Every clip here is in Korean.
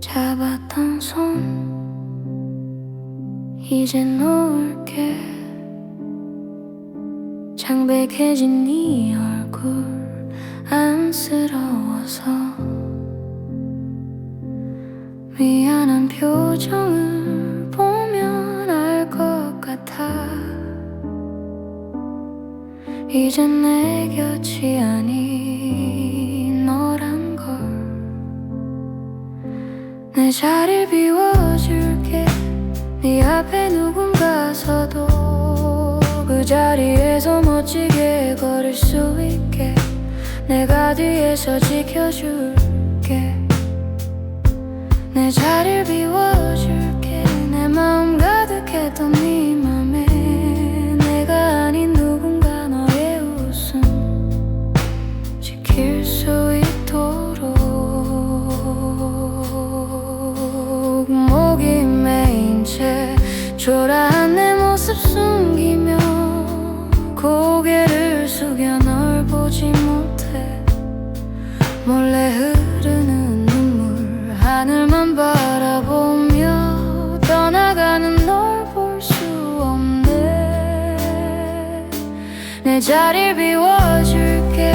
잡았던 손 이제 놓을게. 창백해진 네 얼굴 안쓰러워서 미안한 표정을 보면 알 것 같아. 이젠 내 곁이 아닌 너란 걸. 내 자리를 비워줄게. 네 앞에 누군가 서도 그 자리에서 멋지게 걸을 수 있게 내가 뒤에서 지켜줄게. 내 자리를 비워줄게. 내 마음 가득했던 네 맘에 내가 아닌 누군가 너의 웃음 지킬 수 있도록. 목이 메인 채 초라한 내 모습 숨기며 고개를 숙여 널 보지 못해. 몰래 흐르는 눈물 하늘만 바라보며 떠나가는 널 볼 수 없네. 내 자리를 비워줄게.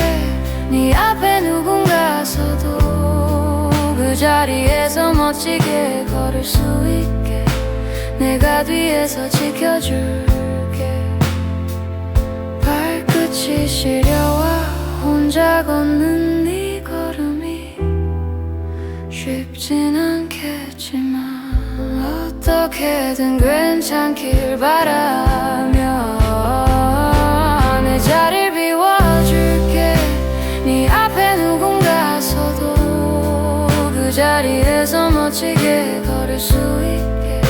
네 앞에 누군가 서도 그 자리에서 멋지게 걸을 수 있게 내가 뒤에서 지켜줄게. 발끝이 시려와 혼자 걷는 네 걸음이 쉽진 않겠지만 어떻게든 괜찮길 바라며 내 자리를 비워줄게. 네 앞에 누군가 서도 그 자리에서 멋지게 걸을 수 있게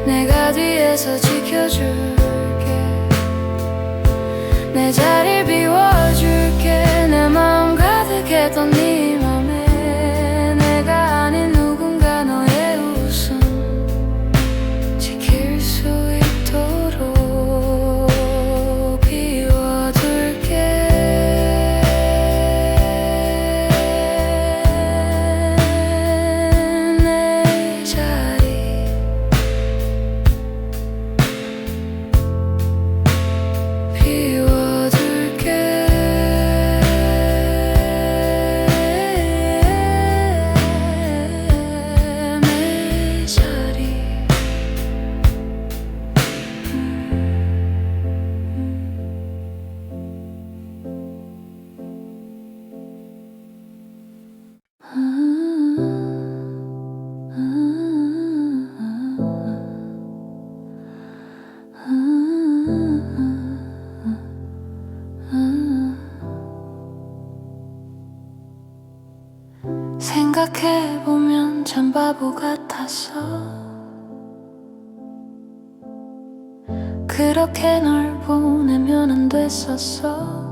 내가 뒤에서 지켜줄게. 내 자리를 비워줄게. 내 마음 가득했던 네 맘에 내가 아닌 누군가 너의 웃음 지킬 수 있도록 비워둘게. 내 자리 비워둘게. 내 자리 생각해보면 참 바보 같았어. 그렇게 널 보내면 안 됐었어.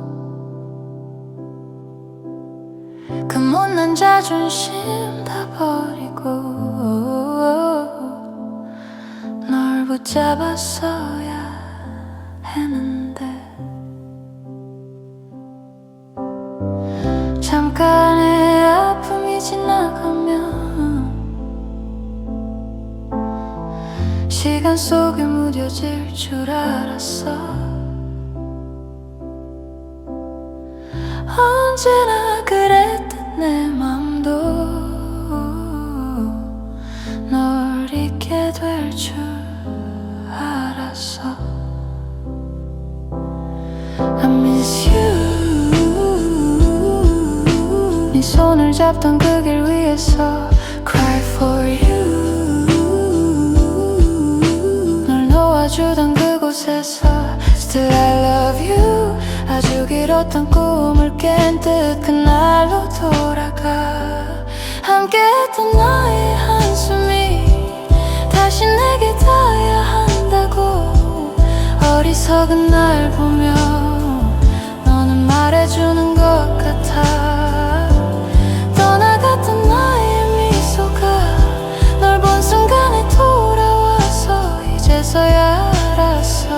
그 못난 자존심 다 버리고 널 붙잡았어야 했는데 잠깐의 아픔이 지나가면 시간 속에 무뎌질 줄 알았어. 언제나 그랬듯 내 맘도 널 잊게 될 줄 알았어. I miss you. 네 손을 잡던 그 길 위에서 Cry for you. 널 놓아주던 그곳에서 Still I love you. 아주 길었던 꿈을 깬 듯 그날로 돌아가. 함께했던 너의 한숨이 다시 내게 닿아야 한다고. 어리석은 날 보며 너는 말해주는 것 같아. 떠나갔던 나의 미소가 널 본 순간에 돌아와서 이제서야 알았어.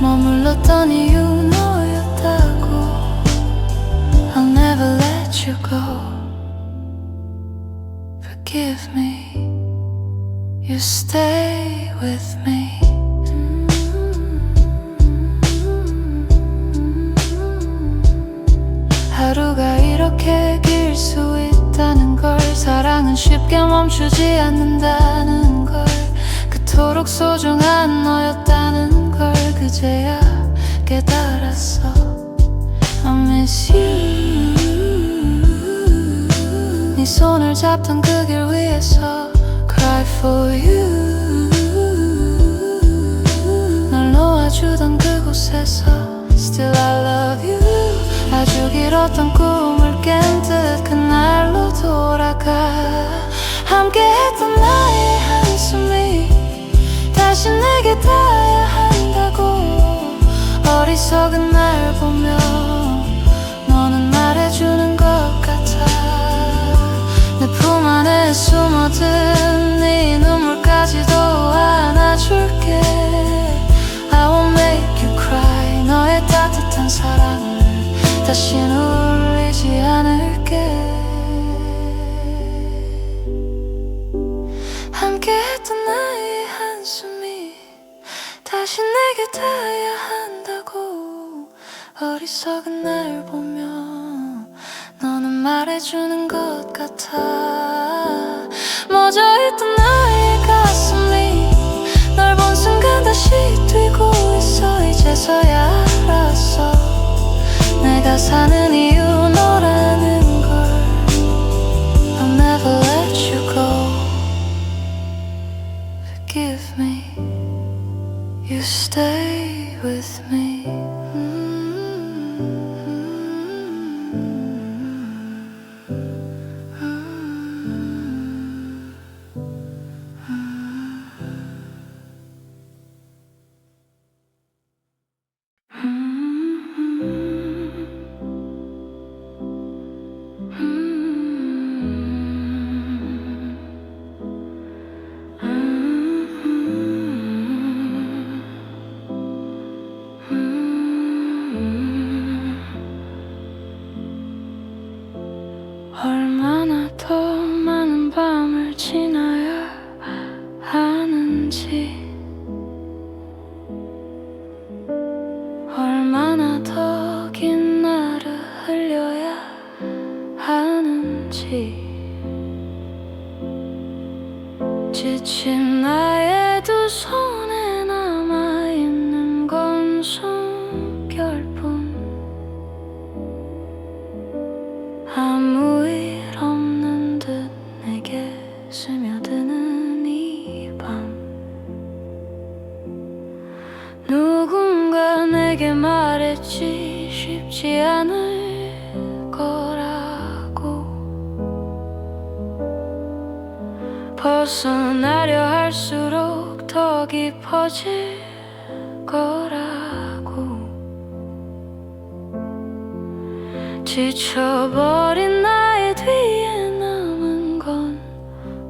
머물렀던 이유 너였다고. I'll never let you go. Forgive me, you stay with me. 하루가 이렇게 길 수 있다는 걸, 사랑은 쉽게 멈추지 않는다는 걸, 그토록 소중한 너였다는 걸 그제야 깨달았어. I miss you. 네 손을 잡던 그 길 위에서 Cry for you. 날 놓아주던 그곳에서 Still I love you. 아주 길었던 꿈을 깬 듯 그날로 돌아가. 함께했던 나의 한숨이 다시 내게 닿아야 한다고. 어리석은 날 보며 너는 말해주는 것 같아. 내 품 안에 숨어든 네 눈물까지도 안아줄게. I won't make you cry. 너의 따뜻한 사랑을 다신 울리지 않을게. 함께했던 나의 한숨이 다시 내게 닿아야 한다고. 어리석은 날 보며 너는 말해주는 것 같아. 멎어있던 나의 가슴이 널 본 순간 다시 뛰고 있어. 이제서야 알았어. 내가 사는 이유 너라는 걸. I'll never let you go. Forgive me, you stay with me. 얼마나 더 많은 밤을 지나야 하는지, 얼마나 더 긴 날을 흘려야 하는지. 지친 나의 두 손에 남아있는 건 숨결뿐. 아무 일 없는 듯 내게 스며드는 이 밤. 누군가 내게 말했지 쉽지 않을 거라고. 벗어나려 할수록 더 깊어질 거라고. 지쳐버린 나의 뒤에 남은 건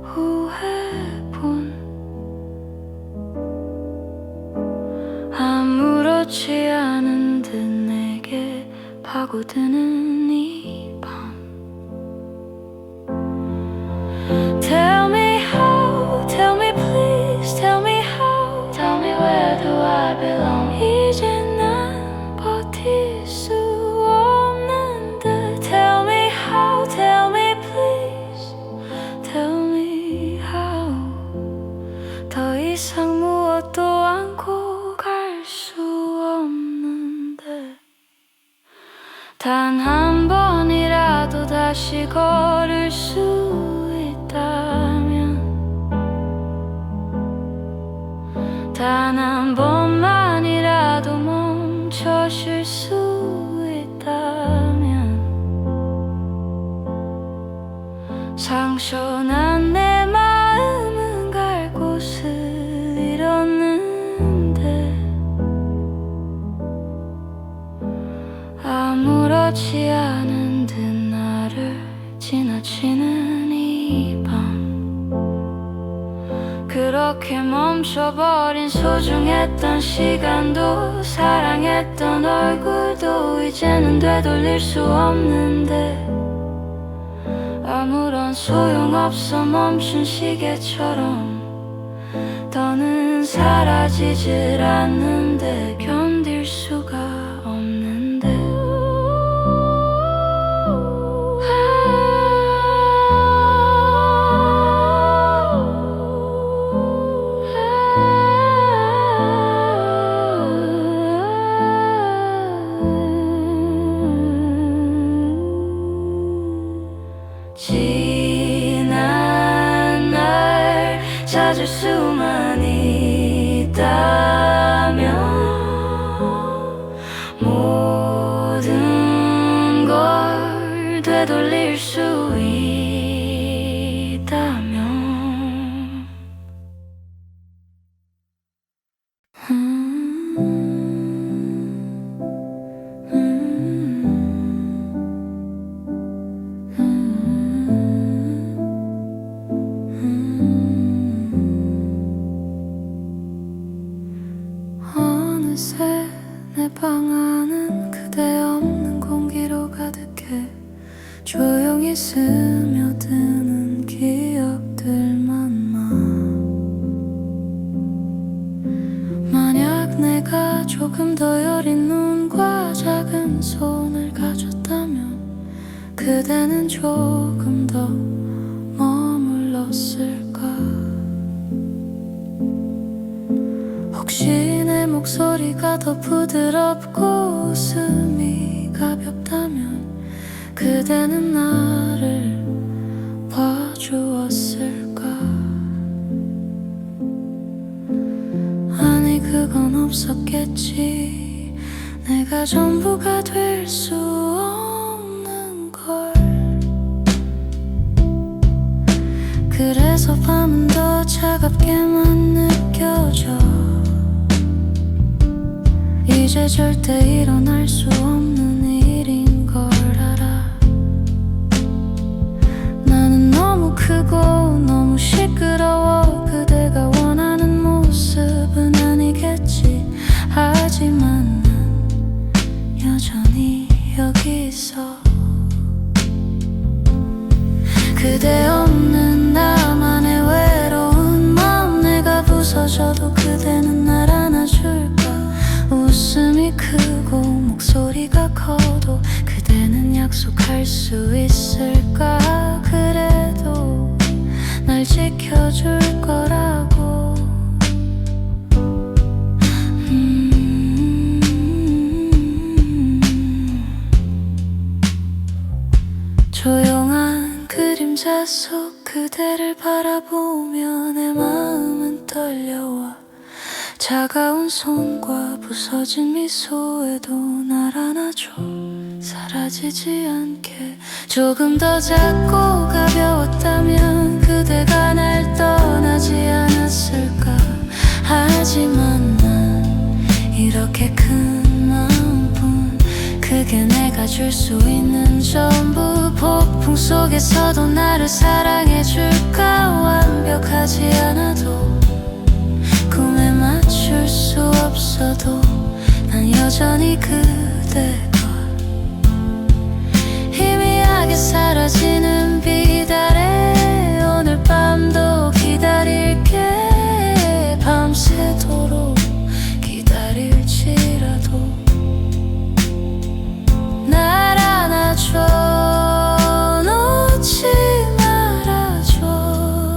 후회뿐. 아무렇지 않은 듯 내게 파고드는 이 밤. Tell me how, tell me please, tell me how, tell me where do I belong. 이제 난 버틸 수 없는 듯. Tell me how, tell me please, tell me how. 더 이상 무엇도 안고 갈 수 없는데. 단 한 번이라도 다시 걸을 수 있다면, 단 한 번만이라도 멈춰 쉴 수 있다면, 상처난 내 마음은 갈 곳을 잃었는데. 아무렇지 않은 듯 나를 지나치는 이 밤. 그렇게 멈춰버린 소중했던 시간도 사랑했던 얼굴도 이제는 되돌릴 수 없는데. I 아무런 소용없어 멈춘 시계처럼 더는 사라지질 않는데 견딜 수가 없는데 지난 날 찾을 수만 있다면 모든 걸 되돌릴 수 있다면 어느새 내 방 안은 그대 없는 공기로 가득해 조용히 스며드는 기억들만 만약 내가 조금 더 여린 눈과 작은 손을 가졌다면 그대는 조금 더 머물렀을까. 혹시 내 목소리가 더 부드럽고 웃음이 가볍다면 그대는 나를 봐주었을까. 아니 그건 없었겠지. 내가 전부가 될 수 없는 걸. 그래서 밤은 더 차갑게만 느껴져. 이제 절대 일어날 수 없는 일인 걸 알아. 나는 너무 크고 너무 시끄러워. 그대가 원하는 모습은 아니겠지. 하지만 난 여전히 여기 있어. 그대 없는 나만의 외로운 마음. 내가 부서져도 그대는 날 안아줄까. 웃음이 크고 목소리가 커도 그대는 약속할 수 있을까. 그래도 날 지켜줄 거라고. 조용한 그림자 속 그대를 바라보며 내 마음은 떨려와. 차가운 손과 부서진 미소에도 날 안아줘. 사라지지 않게. 조금 더 작고 가벼웠다면 그대가 날 떠나지 않았을까. 하지만 난 이렇게 큰 마음뿐. 그게 내가 줄 수 있는 전부. 폭풍 속에서도 나를 사랑해줄까. 완벽하지 않아도 꿈에 맞출 수 없어도 난 여전히 그대 것. 희미하게 사라지는 빛 아래 오늘 밤도 기다릴게. 밤새도록 기다릴지라도 날 안아줘. 놓지 말아줘.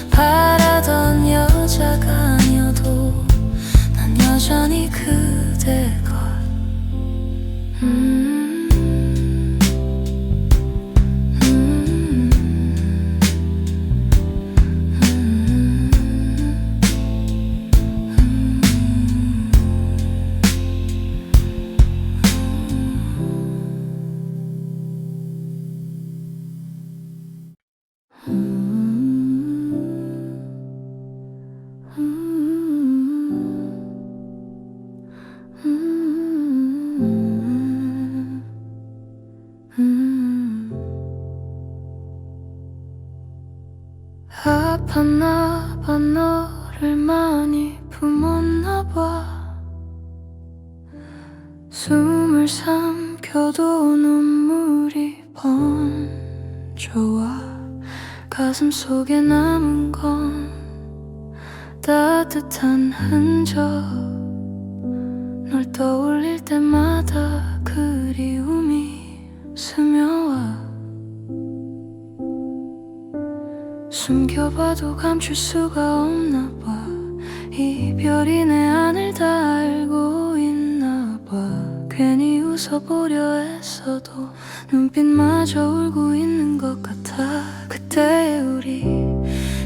바라던 여자가 아니어도 난 여전히 그대 걸. 아팠나 봐. 너를 많이 품었나 봐. 숨을 삼켜도 눈물이 번져. 좋아. 가슴 속에 남은 건 따뜻한 흔적. 널 떠올릴 때마다 그리움이 스며와. 숨겨봐도 감출 수가 없나 봐. 이별이 내 안을 다 알고 있나 봐. 괜히 웃어보려 애써도 눈빛마저 울고 있는 것 같아. 그때 우리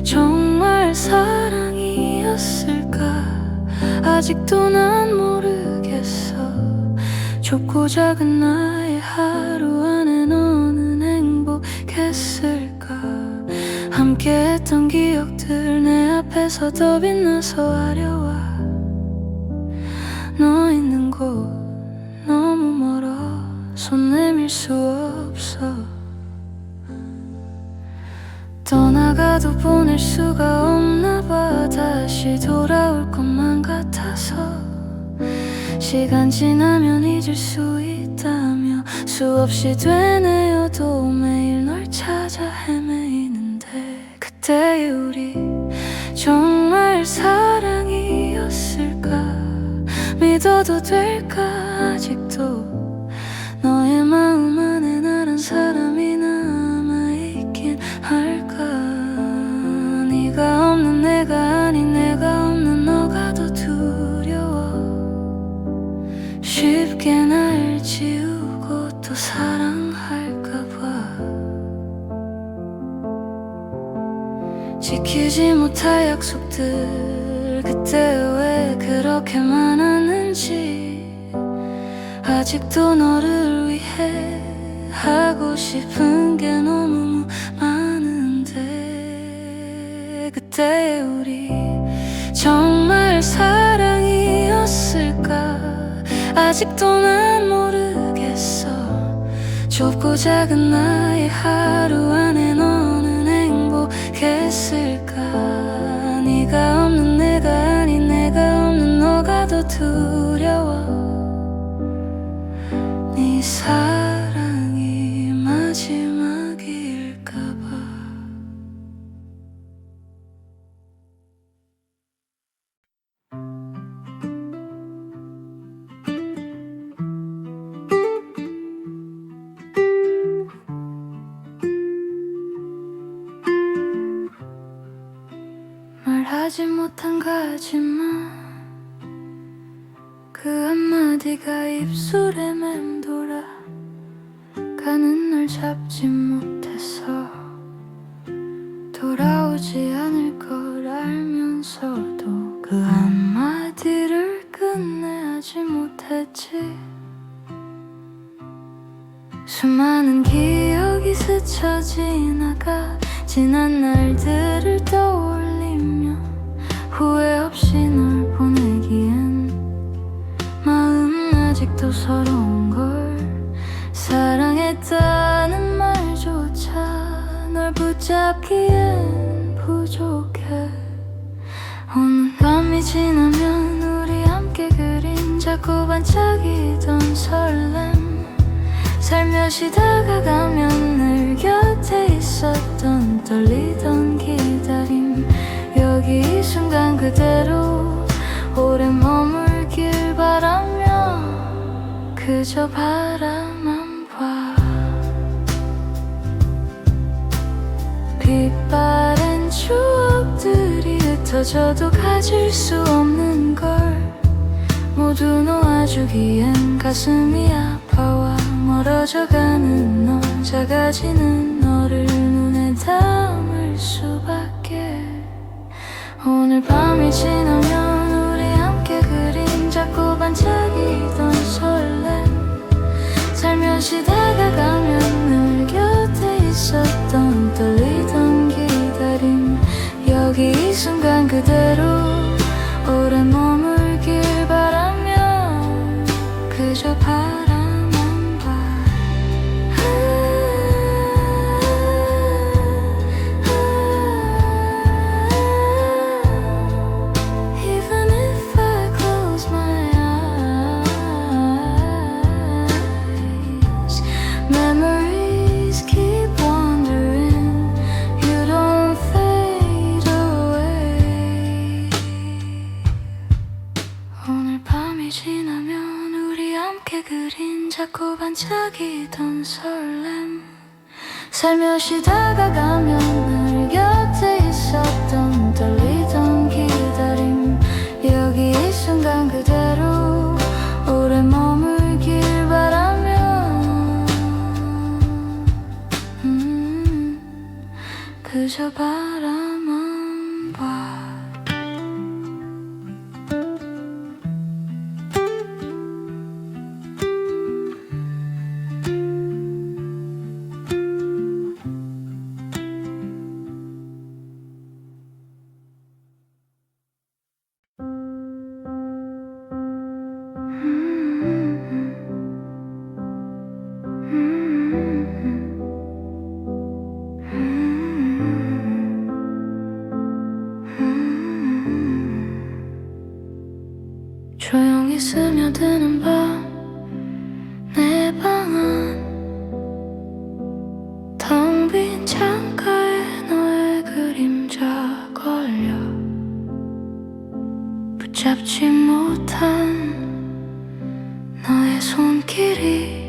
정말 사랑이었을까? 아직도 난 모르겠어. 좁고 작은 나의 하루 안에 너는 행복했을까? 함께했던 기억들 내 앞에서 더 빛나서 아려와. 너 있는 곳 너무 멀어. 손 내밀 수 없어. 떠나가도 보낼 수가 없나 봐. 다시 돌아올 것만 같아서. 시간 지나면 잊을 수 있다며 수없이 되뇌어도 매일 널 찾아 헤매이는데. 그때의 우리 정말 사랑이었을까? 믿어도 될까? 아직도 너의 마음 안에 나란 사람이 남아있긴 할까? 네가 없는 내가 아닌 내가 없는 너가 더 두려워. 쉽게 날 지우고 또 사랑할까봐. 지키지 못할 약속들 그때 왜 그렇게 많았는지. 아직도 너를 위해 하고 싶은 게 너무 많은데. 그때 우리 정말 사랑이었을까? 아직도 난 모르겠어. 좁고 작은 나의 하루 안에 너는 행복했을까? 네가 없는 내가 아닌 내가 없는 너가 더 두려워. 네 사랑이 마지막일까봐. 말하지 못한 가지만 그 한마디가 입술에 맴돌아 가는 널 잡지 못해서. 돌아오지 않을 걸 알면서도 그 한마디를 끝내지 못했지. 수많은 기억이 스쳐 지나가 지난 날들을 떠올리며 후회 없이 널 보내기엔 마음 아직도 서러운 걸. 사랑했다는 말조차 널 붙잡기엔 부족해. 오늘 밤이 지나면 우리 함께 그린 자꾸 반짝이던 설렘. 살며시 다가가면 늘 곁에 있었던 떨리던 기다림. 여기 이 순간 그대로 오래 머물길 바라며 그저 바라만 봐. 빛바랜 추억들이 흩어져도 가질 수 없는 걸 모두 놓아주기엔 가슴이 아파와 멀어져가는 너. 작아지는 너를 눈에 담을 수밖에. 오늘 밤이 지나면 우리 함께 그린 자꾸 반짝이던 설렘. 살며시 다가가면 늘 곁에 있었던 떨리던 기다림. 여기 이 순간 그대로 오래 머물길 바라며 그저 바라만 봐. Even if I close my eyes, memories keep wandering. 반짝이던 설렘 살며시 다가가면 늘 곁에 있었던 떨리던 기다림 여기 이 순간 그대로 오래 머물길 바라며 그저 바라만 봐 조용히 스며드는 밤 내 방 안 텅 빈 창가에 너의 그림자 걸려 붙잡지 못한 너의 손길이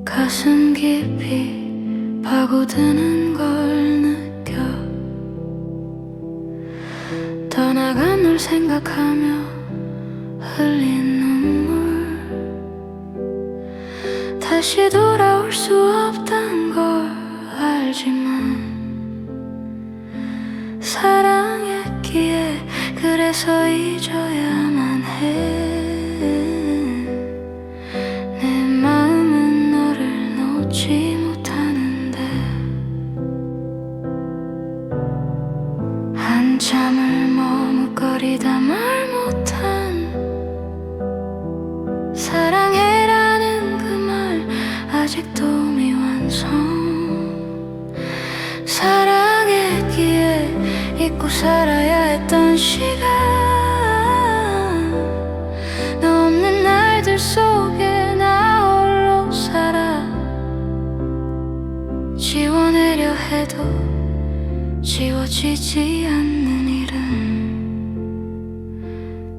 가슴 깊이 파고드는 걸 느껴 떠나간 널 생각하며 흘린 눈물 다시 돌아올 수 없단 걸 알지만 사랑했기에 그래서 잊어야만 해 내 마음은 너를 놓지 못하는데 한참을 머뭇거리다 말 못한 사랑해라는 그 말 아직도 미완성 사랑했기에 잊고 살아야 했던 시간 너 없는 날들 속에 나 홀로 살아 지워내려 해도 지워지지 않는 이름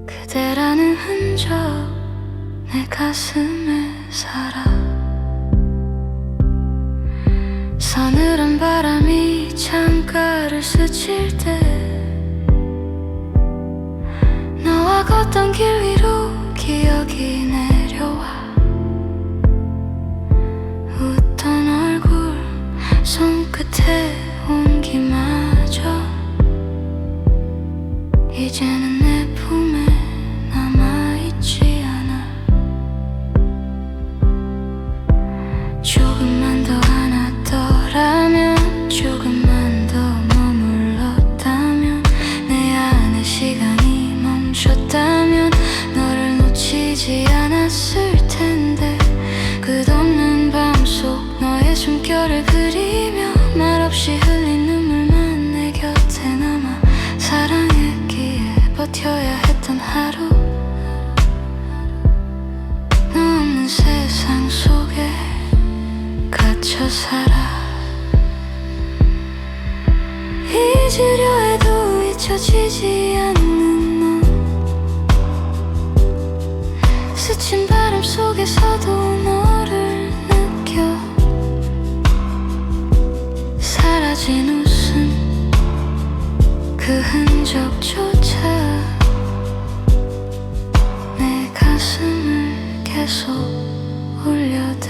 그대라는 흔적 내 가슴에 살아 서늘한 바람이 창가를 스칠 때 너와 걷던 길 위로 기억이 내려와 웃던 얼굴 손끝에 온기마저 이제는 내 품에 남아있지 않아 조금만 더 안았더라면 조금만 더 머물렀다면 내 안에 시간이 멈췄다면 너를 놓치지 않았을 텐데 끝없는 밤 속 너의 숨결을 그리며 말없이 흘린 눈물만 내 곁에 남아 사랑했기에 버텨야 했던 하루 너 없는 세상 속에 갇혀 살아 잊으려 해도 잊혀지지 않는 너 스친 바람 속에서도 너를 느껴 사라진 웃음 그 흔적조차 내 가슴을 계속 울려대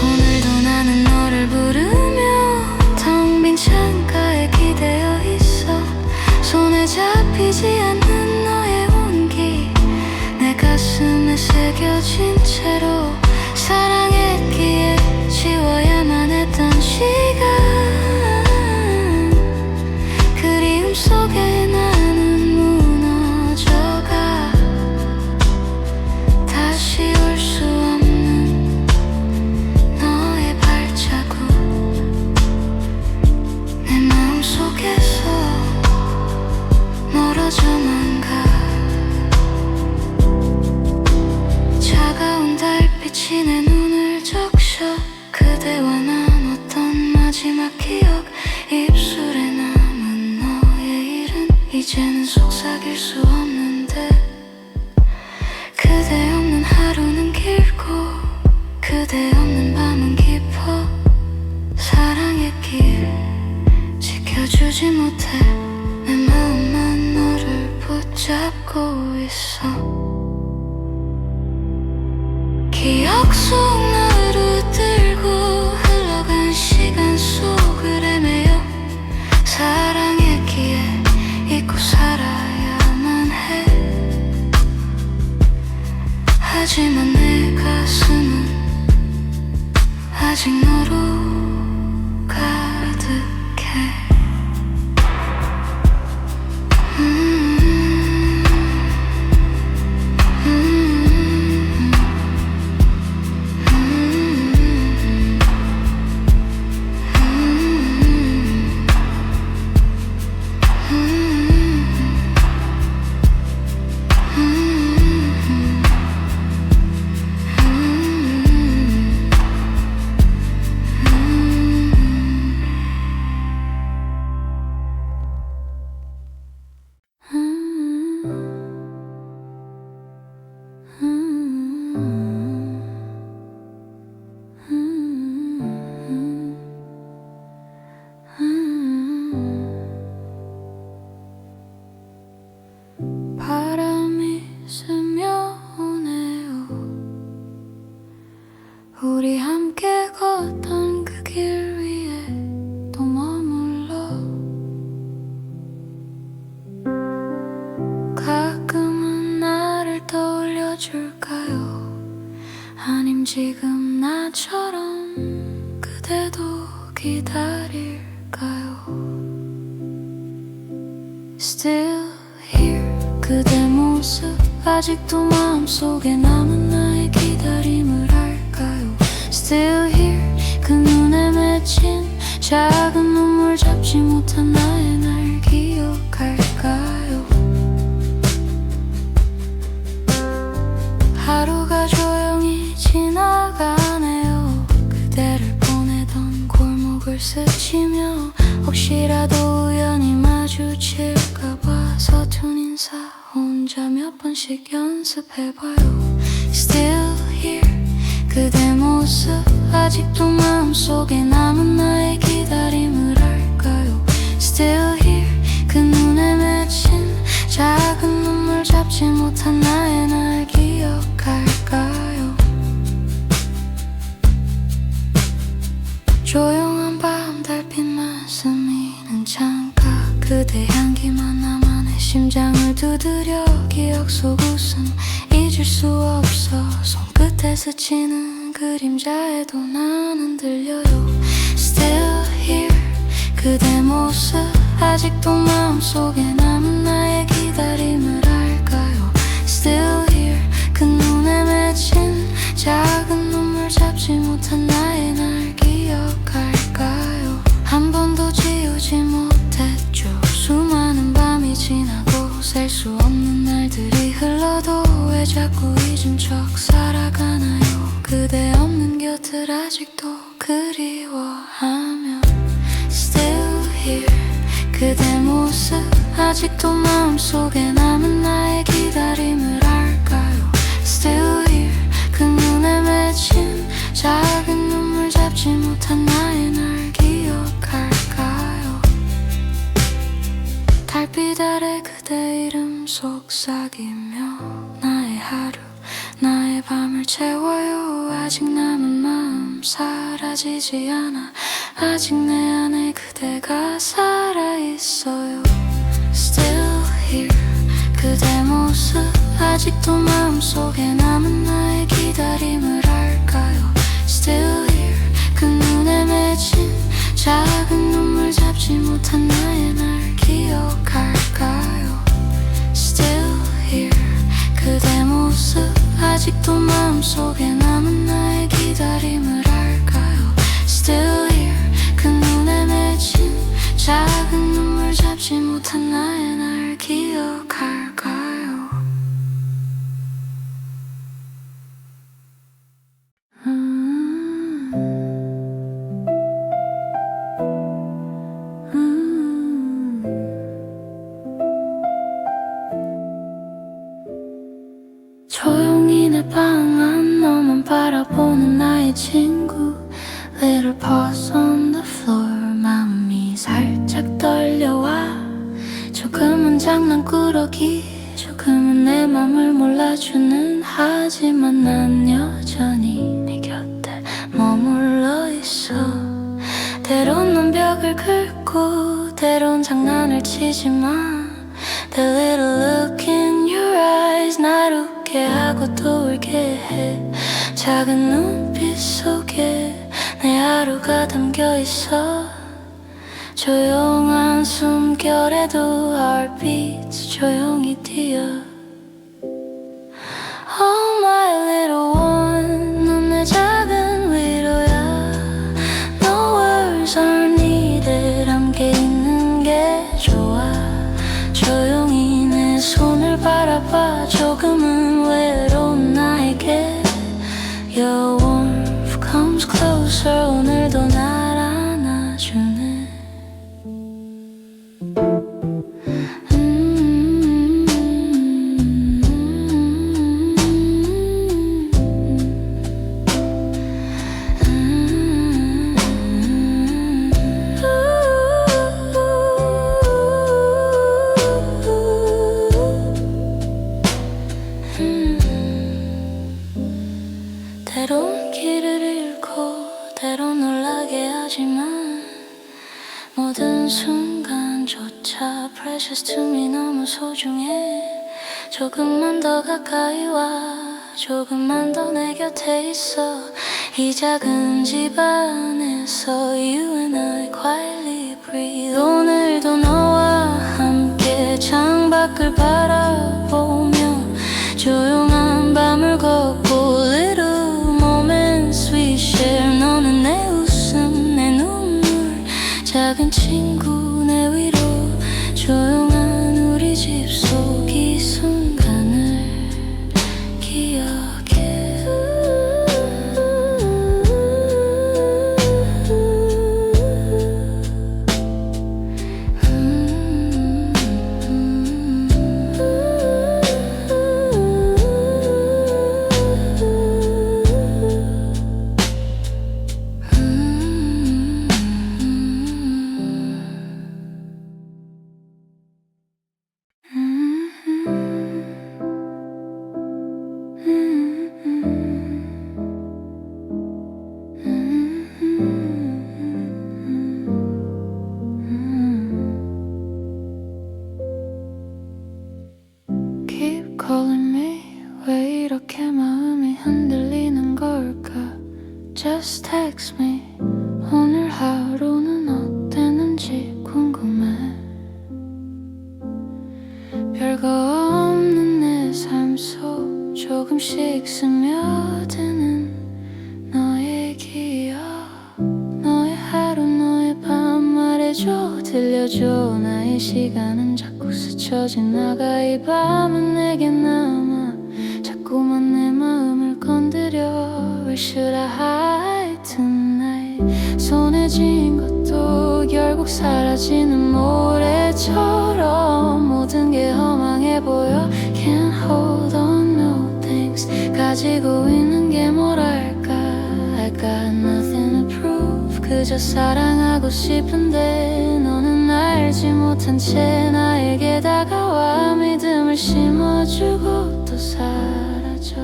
오늘도 나는 너를 부르며 텅 빈 창가에 기대어 있어 손에 잡히지 않는 너의 온기 내 가슴에 새겨진 채로 사랑했기에 지워야만 했던 시간 그리움 속에 나는 무너져가 다시 올 수 없는 너의 발자국 내 마음속에서 멀어져만 가 차가운 달빛이 내 눈을 적셔 그대와 나눴던 마지막 기억 입술에 남은 너의 이름 이제는 속삭일 수 없는데 하루는 길고 그대 없는 밤은 깊어 사랑의 길 지켜주지 못해 내 마음만 너를 붙잡고 있어 기억 속 너를 웃들고 흘러간 시간 속을 헤매여 사랑했기에 잊고 살아야만 해 하지만 내 가슴은 아직 너로 가득해 바람이 스며오네요 우리 함께 걷던 그 길 위에 또 머물러 가끔은 나를 떠올려줄까요 아님 지금 나처럼 그대도 기다릴까요 Still here 그대 모습 아직도 마음속에 남은 나의 기다림을 알까요 Still here 그 눈에 맺힌 작은 눈물 잡지 못한 나의 날 기억할까요 하루가 조용히 지나가네요 그대를 보내던 골목을 스치며 혹시라도 우연히 마주칠까봐 서툰 인사 혼자 몇 번씩 연습해봐요 Still here 그대 모습 아직도 마음속에 남은 나의 기다림을 알까요 Still here 그 눈에 맺힌 작은 눈물 잡지 못한 나의 날 기억할까요 조용한 밤 달빛만 스미는 창가 그대 향기만 남아 내 심장을 두드려 기억 속 웃음 잊을 수 없어 손끝에 스치는 그림자에도 나는 들려요 Still here 그대 모습 아직도 마음속에 남은 나의 기다림을 알까요 Still here 그 눈에 맺힌 작은 눈물 잡지 못한 나의 날 기억할까요 한 번도 지우지 못했죠 수많은 밤이 지나고 셀 수 없는 날들이 흘러도 왜 자꾸 잊은 척 살아가나요 그대 없는 곁을 아직도 그리워하며 Still here 그대 모습 아직도 마음속에 남은 나의 기다림을 알까요 Still here 그 눈에 맺힌 작은 눈물 잡지 못한 나의 날 기억할까요 달빛 아래 그대 이름 속삭이며 나의 하루 나의 밤을 채워요 아직 남은 마음 사라지지 않아 아직 내 안에 그대가 살아있어요 Still here 그대 모습 아직도 마음속에 남은 나의 기다림을 알까요 Still here 그 눈에 맺힌 작은 눈물 잡지 못한 나의 날 기억할까요 Still here 그대 모습 아직도 마음속에 남은 나의 기다림을 알까요 Still here 그 눈에 맺힌 작은 눈물 잡지 못한 나의 날 기억할까요 조용히 내 방 clothes on the floor. 마음이 살짝 떨려와. 조금은 장난꾸러기, 조금은 내 맘을 몰라주는. 하지만 난 여전히 네 곁에 머물러 있어. 때론 넌 벽을 긁고 때론 장난을 치지만 The little look in your eyes 날 웃게 하고 또 울게 해. 작은 눈빛 속에 내 하루가 담겨 있어. 조용한 숨결에도 heartbeats 조용히 뛰어. Oh my little one, 넌 내 작은 위로야. No words are needed, 함께 있는 게 좋아. 조용히 내 손을 바라봐. 조금은 외로운 나에게 Your warmth comes closer. 오늘도 날 안아주네. 때론 길을 잃고 때론 놀라게 하지만 모든 순간조차 precious to me 너무 소중해. 조금만 더 가까이 와. 조금만 더 내 곁에 있어. 이 작은 집 안에서 You and I quietly breathe. 오늘도 너와 함께 창밖을 바라보며 조용한 밤을 걷고 Little moments we share. 너는 내 웃음 내 눈물 작은 친구 내 위로. 조용한 우리 집 속 이 순간을 기억해. Keep calling me. 왜 이렇게 마음이 흔들리는 걸까? Just text me. 오늘 하루는 어땠는지 궁금해. 별거 없는 내 삶 속 조금씩 스며드는 너의 기억. 너의 하루 너의 밤 말해줘. 들려줘. 나의 시간은 자꾸 스쳐 지나가. 이 밤은 내게 남아. 자꾸만 내 마음을 건드려. Where should I hide tonight? 손에 쥔 것도 결국 사라지는 모래처럼 모든 게 허망해 보여. Can't hold on, no thanks. 가지고 있는 게 뭐랄까. I got nothing to prove. 그저 사랑하고 싶은데 너는 알지 못한 채 나에게 다가와. 믿음을 심어주고 또 사라져.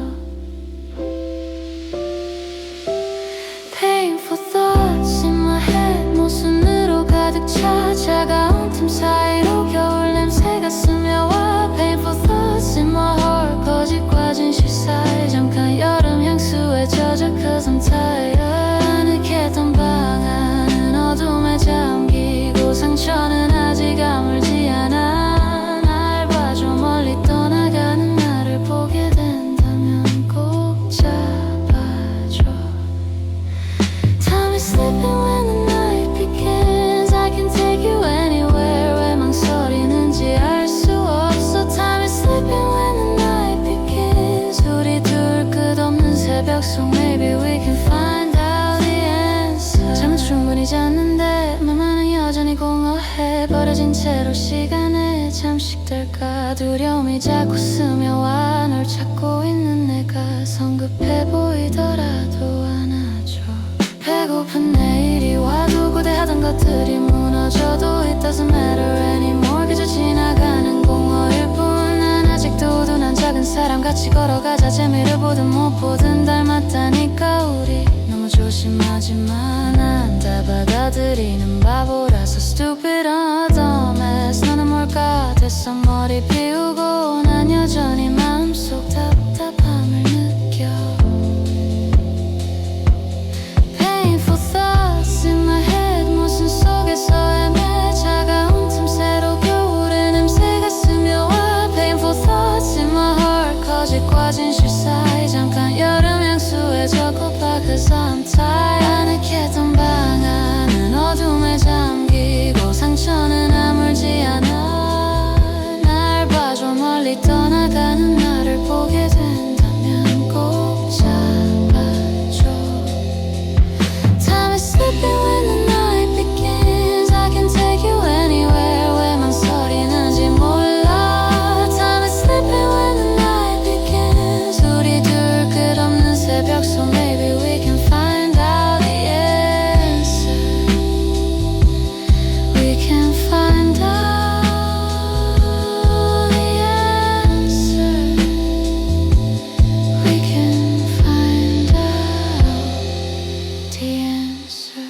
Painful thoughts in my head. 모순으로 가득 차. 차가운 틈 사이로 겨울 냄새가 스며와. Painful thoughts in my heart. 거짓과 진실 사이 잠깐 여름 향수에 젖어. Cause I'm tired. 아늑했던 방 안은 어둠에 잠기고 상처는 아직 아물지 않아. 날 봐줘. 멀리 떠나가는 나를 보게 된다면 꼭 잡아줘. Time is slipping when the night begins. I can take you anywhere. 왜 망설이는지 알 수 없어. Time is slipping when the night begins. 우리 둘 끝없는 새벽 속 maybe we can find out the answer. 잠은 충분히 잤는데 맘은 여전히 공허해. 버려진 채로 시간에 잠식될까. 두려움이 자꾸 스며와. 널 찾고 있는 내가 성급해 보이더라도 안아줘. 배고픈 내일이 와도 고대하던 것들이 무너져도 It doesn't matter anymore. 그저 지나가는 공허일 뿐. 난 아직도 둔한 작은 사람같이 걸어가자. 재미를 보든 못 보든 닮았다니까 우리. 너무 조심하지만 난 다 받아들이는 바보라서 Stupid on a dumbass. 너는 뭘까 됐어 머리 비우고. 난 여전히 마음속 답답함을 느껴. Painful thoughts in my head. 모순 속에서 헤매. 차가운 틈새로 겨울의 냄새가 스며와. Painful thoughts in my heart. 거짓과 진실 사이 잠깐 여름 향수에 적어봐. Cause I'm tired. 아늑했던 방 안은 어둠에 잠기고 상처는 아물지 않아. 날 봐줘. 멀리 떠나가는 나를 보게 된다면 꼭 잡아줘. Time is slipping when the night begins. I can take you anywhere. 왜 망설이는지 몰라. Time is slipping when the night begins. 우리 둘 끝없는 새벽 so maybe we can find out the answer. We can find out the answer. We can find out the answer.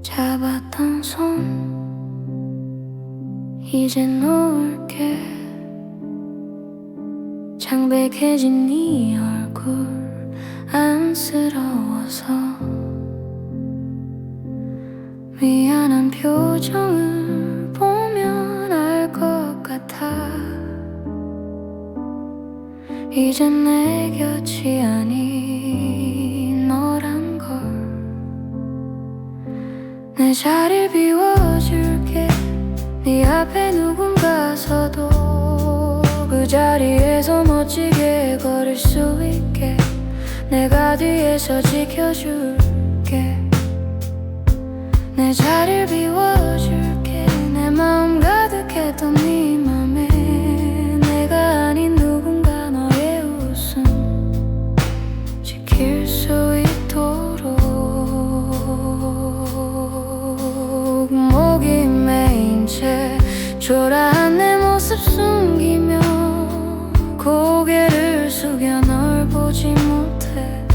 잡았던 손 이제 놓을게. 창백해진 네 얼굴 안쓰러워서. 미안한 표정을 보면 알 것 같아. 이젠 내 곁이 아닌 너란 걸. 내 자리를 비워줄게. 네 앞에 누군가 서도 그 자리에서 멋지게 걸을 수 있게. 내가 뒤에서 지켜줄게. 내 자리를 비워줄게. 내 마음 가득했던 네 맘에 내가 아닌 누군가 너의 웃음 지킬 수 있도록. 목이 메인 채 초라한 내 모습 숨기며 고개를 숙여 널 보지 못해.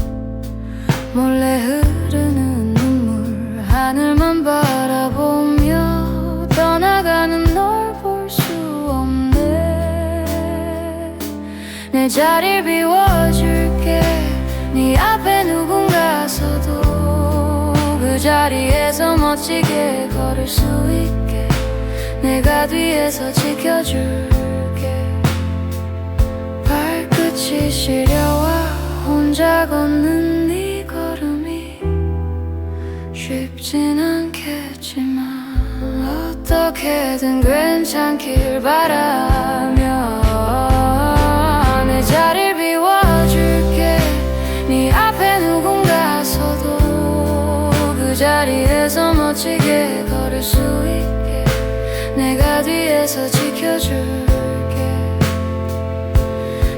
몰래 흐르는 눈물 하늘만 바라보며 떠나가는 널 볼 수 없네. 내 자리를 비워줄게. 네 앞에 누군가 서도 그 자리에서 멋지게 걸을 수 있게. 내가 뒤에서 지켜줄게. 발끝이 시려와 혼자 걷는 네 걸음이 쉽진 않겠지만 어떻게든 괜찮길 바라며 내 자리를 비워줄게. 네 앞에 누군가 서도 그 자리에서 멋지게 걸을 수 있게. 내가 뒤에서 지켜줄게.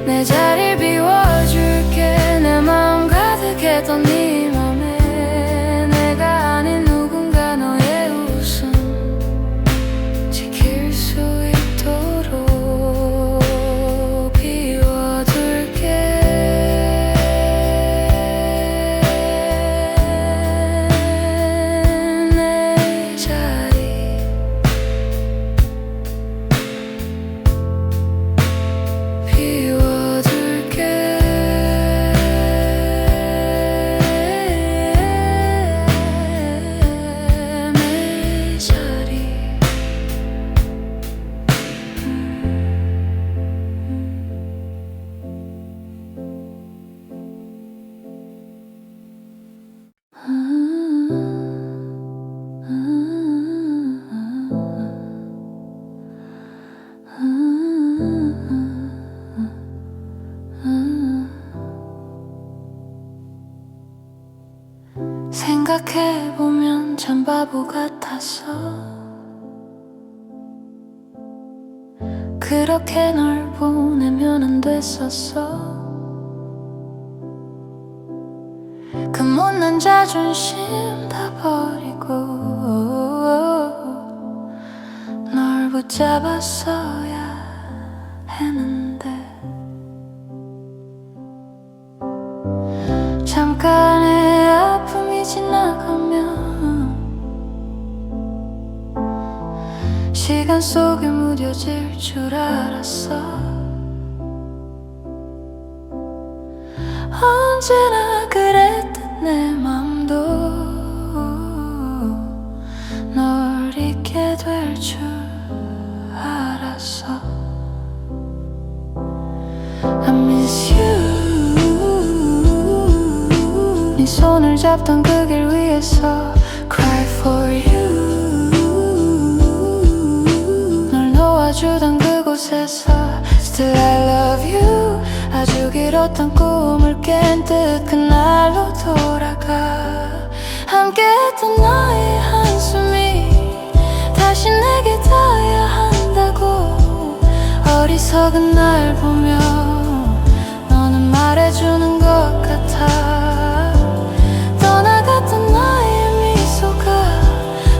내 자리를 비워줄게. 내 마음 가득했던 네 맘에 내가 아닌 누군가 너의 웃음 지킬 수 있도록 비워둘게. 내 자리 비워둘게. 참 바보 같아서 그렇게 널 보내면 안 됐었어. 그 못난 자존심 다 버리고 널 붙잡았어야 했는데 잠깐의 아픔이 지나가면 시간 속에 무뎌질 줄 알았어. 언제나 그랬던 내 맘도 널 잊게 될 줄 알았어. I miss you. 네 손을 잡던 그 길 위에서 Cry for you. 널 놓아주던 그곳에서 Still I love you. 아주 길었던 꿈을 깬 듯 그날로 돌아가. 함께했던 너의 한숨이 다시 내게 닿아야 한다고. 어리석은 날 보며 너는 말해주는 것 같아. 떠나갔던 나의 미소가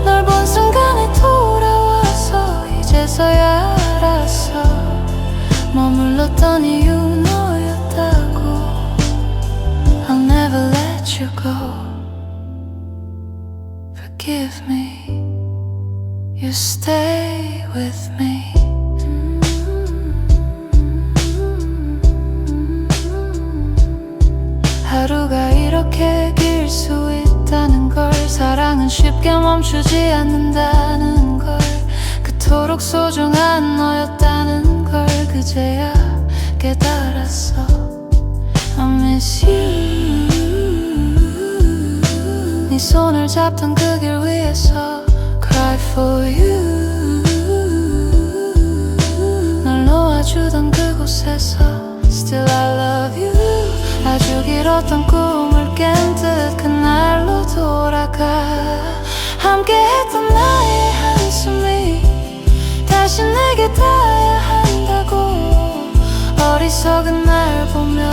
널 본 순간에 돌아와서 이제서야 알았어. 머물렀던 이유 너였다고. I'll never let you go. Forgive me. You stay with me. 하루가 이렇게 길 수 있다는 걸, 사랑은 쉽게 멈추지 않는다는 걸, 그토록 소중한 너였다는 걸 그제야 깨달았어. I miss you. 네 손을 잡던 그 길 위에서 Cry for you. 널 놓아주던 그곳에서 Still I love you. 아주 길었던 꿈을 깬 듯 그날로 돌아가. 함께했던 나의 한숨이 다시 내게 닿아야 한다고. 어리석은 날 보며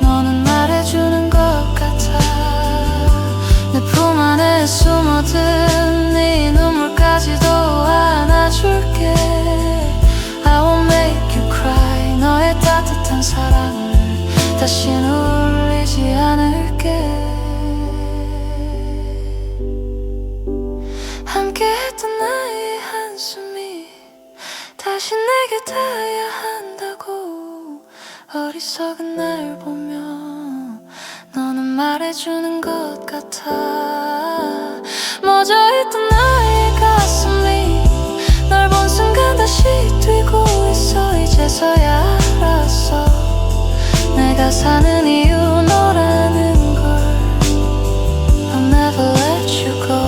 너는 말해주는 것 같아. 내 품 안에 숨어든 네 눈물까지도 안아줄게. I won't make you cry. 너의 따뜻한 사랑을 다신 울리지 않을게. 함께했던 나의 한숨이 다시 내게 닿아야 한다고. 어리석은 날 보며 너는 말해주는 것 같아. 멎어있던 나의 가슴이 널 본 순간 다시 뛰고 있어. 이제서야 알았어. 내가 사는 이유 너라는 걸. I'll never let you go.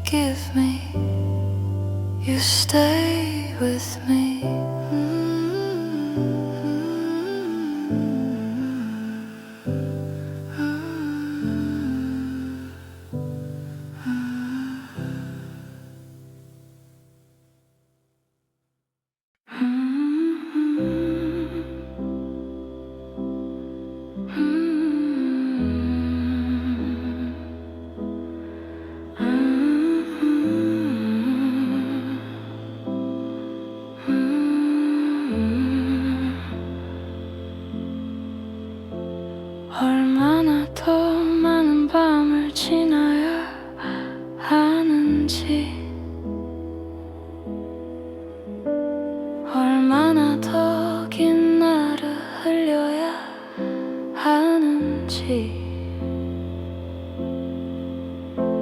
Forgive me. You stay with me. 얼마나 더 많은 밤을 지나야 하는지, 얼마나 더 긴 날을 흘려야 하는지.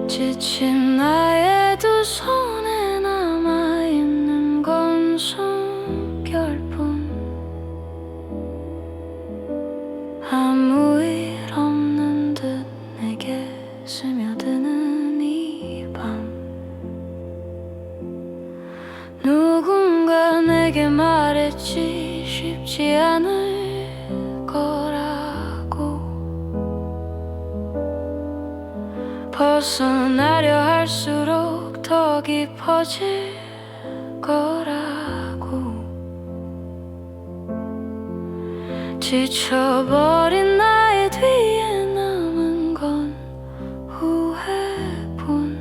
지친 나의 두 손에 남아있는 건 숨결뿐. 아무 일 없는 듯 내게 스며드는 이 밤. 누군가 내게 말했지 쉽지 않을 거라고. 벗어나려 할수록 더 깊어질 거라고. 지쳐버린 나의 뒤에 남은 건 후회뿐.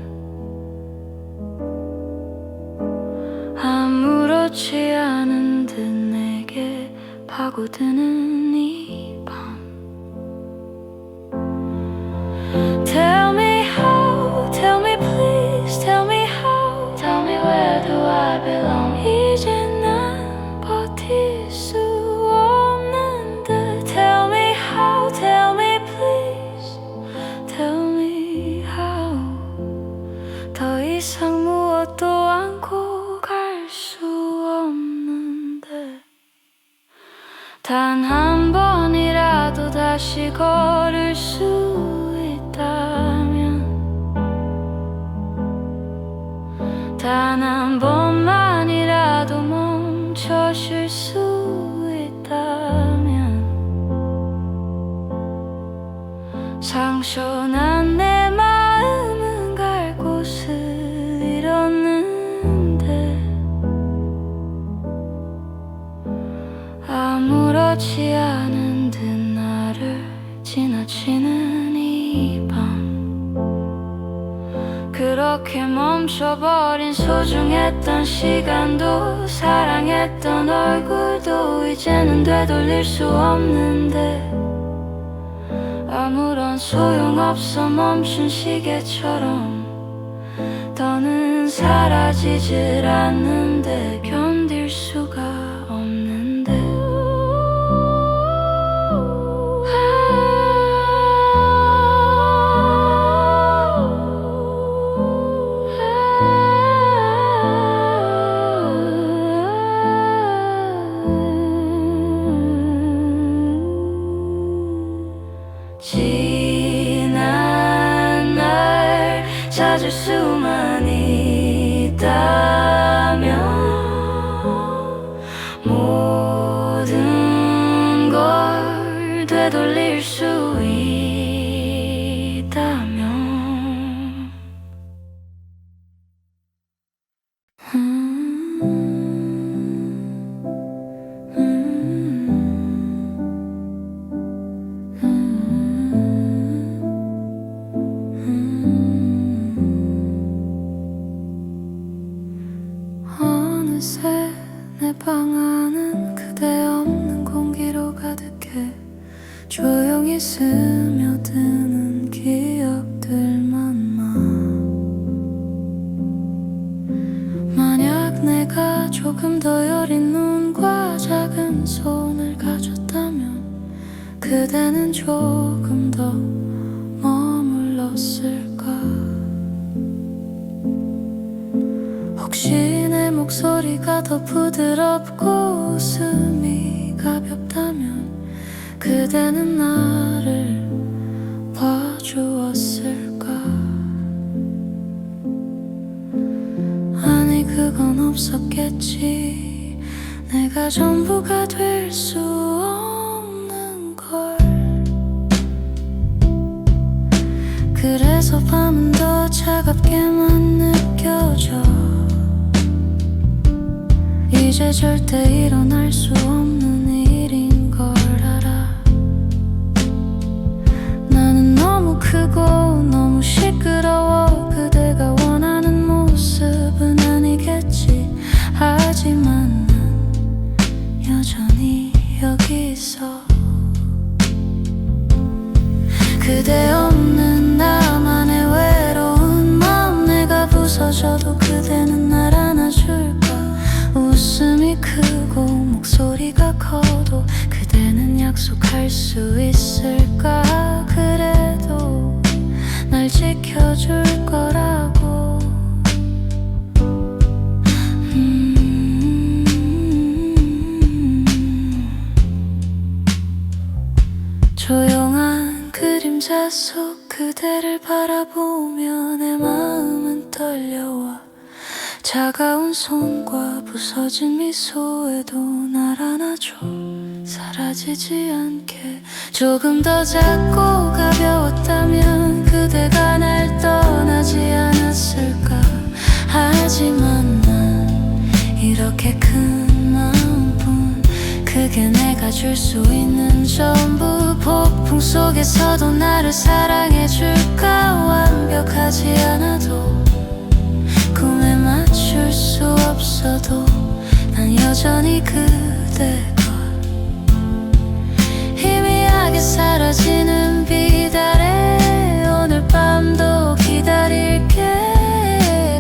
아무렇지 않은 듯 내게 파고드는 이 밤. Tell me how, tell me please, tell me how, tell me where do I belong. 이제 난 버틸 수 없는데. Tell me how, tell me please, tell me how. 더 이상 무엇도 안고 갈 수 없는데. 단 한 번이라도 다시 걸을 수 있다면, 단 한 번만이라도 멈춰 쉴 수 있다면, 상처난 내 마음은 갈 곳을 잃었는데. 아무렇지 않은 듯 나를 지나치는 이 밤. 그렇게 멈춰버린 소중했던 시간도 사랑했던 얼굴도 이제는 되돌릴 수 없는데. 아무런 소용없어 멈춘 시계처럼 더는 사라지질 않는데. 견딜 수가 없는데. 지난 날 찾을 수만 있다면, 모든 걸 되돌릴 수 있다면. 어느새 내 방 안은 그대 없는 공기로 가득해. 조용히 스며드는 기억들만 나. 만약 내가 조금 더 여린 눈과 작은 손을 가졌다면, 그대는 조금 더 머물렀을까. 혹시 내 목소리가 더 부드럽고 웃음이 가볍다면, 그대는 나를 봐주었을까. 아니 그건 없었겠지. 내가 전부가 될 수 없는 걸. 그래서 밤은 더 차갑게만 느껴져. 이제 절대 일어날 수 없는 일인 걸 알아. 나는 너무 크고 너무 시끄러워. 그대가 원하는 모습은 아니겠지. 하지만 난 여전히 여기 있어. 그대 없는 나만의 외로운 마음. 내가 부서져도 그대는 날 안아줄까. 웃음이 크고 목소리가 커도 그대는 약속할 수 있을까. 그래도 날 지켜줄 거라고. 조용한 그림자 속 그대를 바라보며 내 마음은 떨려와. 차가운 손과 부서진 미소에도 날 안아줘. 사라지지 않게. 조금 더 작고 가벼웠다면 그대가 날 줄 수 있는 전부 폭풍 속에서도 나를 사랑해줄까. 완벽하지 않아도 꿈에 맞출 수 없어도 난 여전히 그대 것. 희미하게 사라지는 빛 아래 오늘 밤도 기다릴게.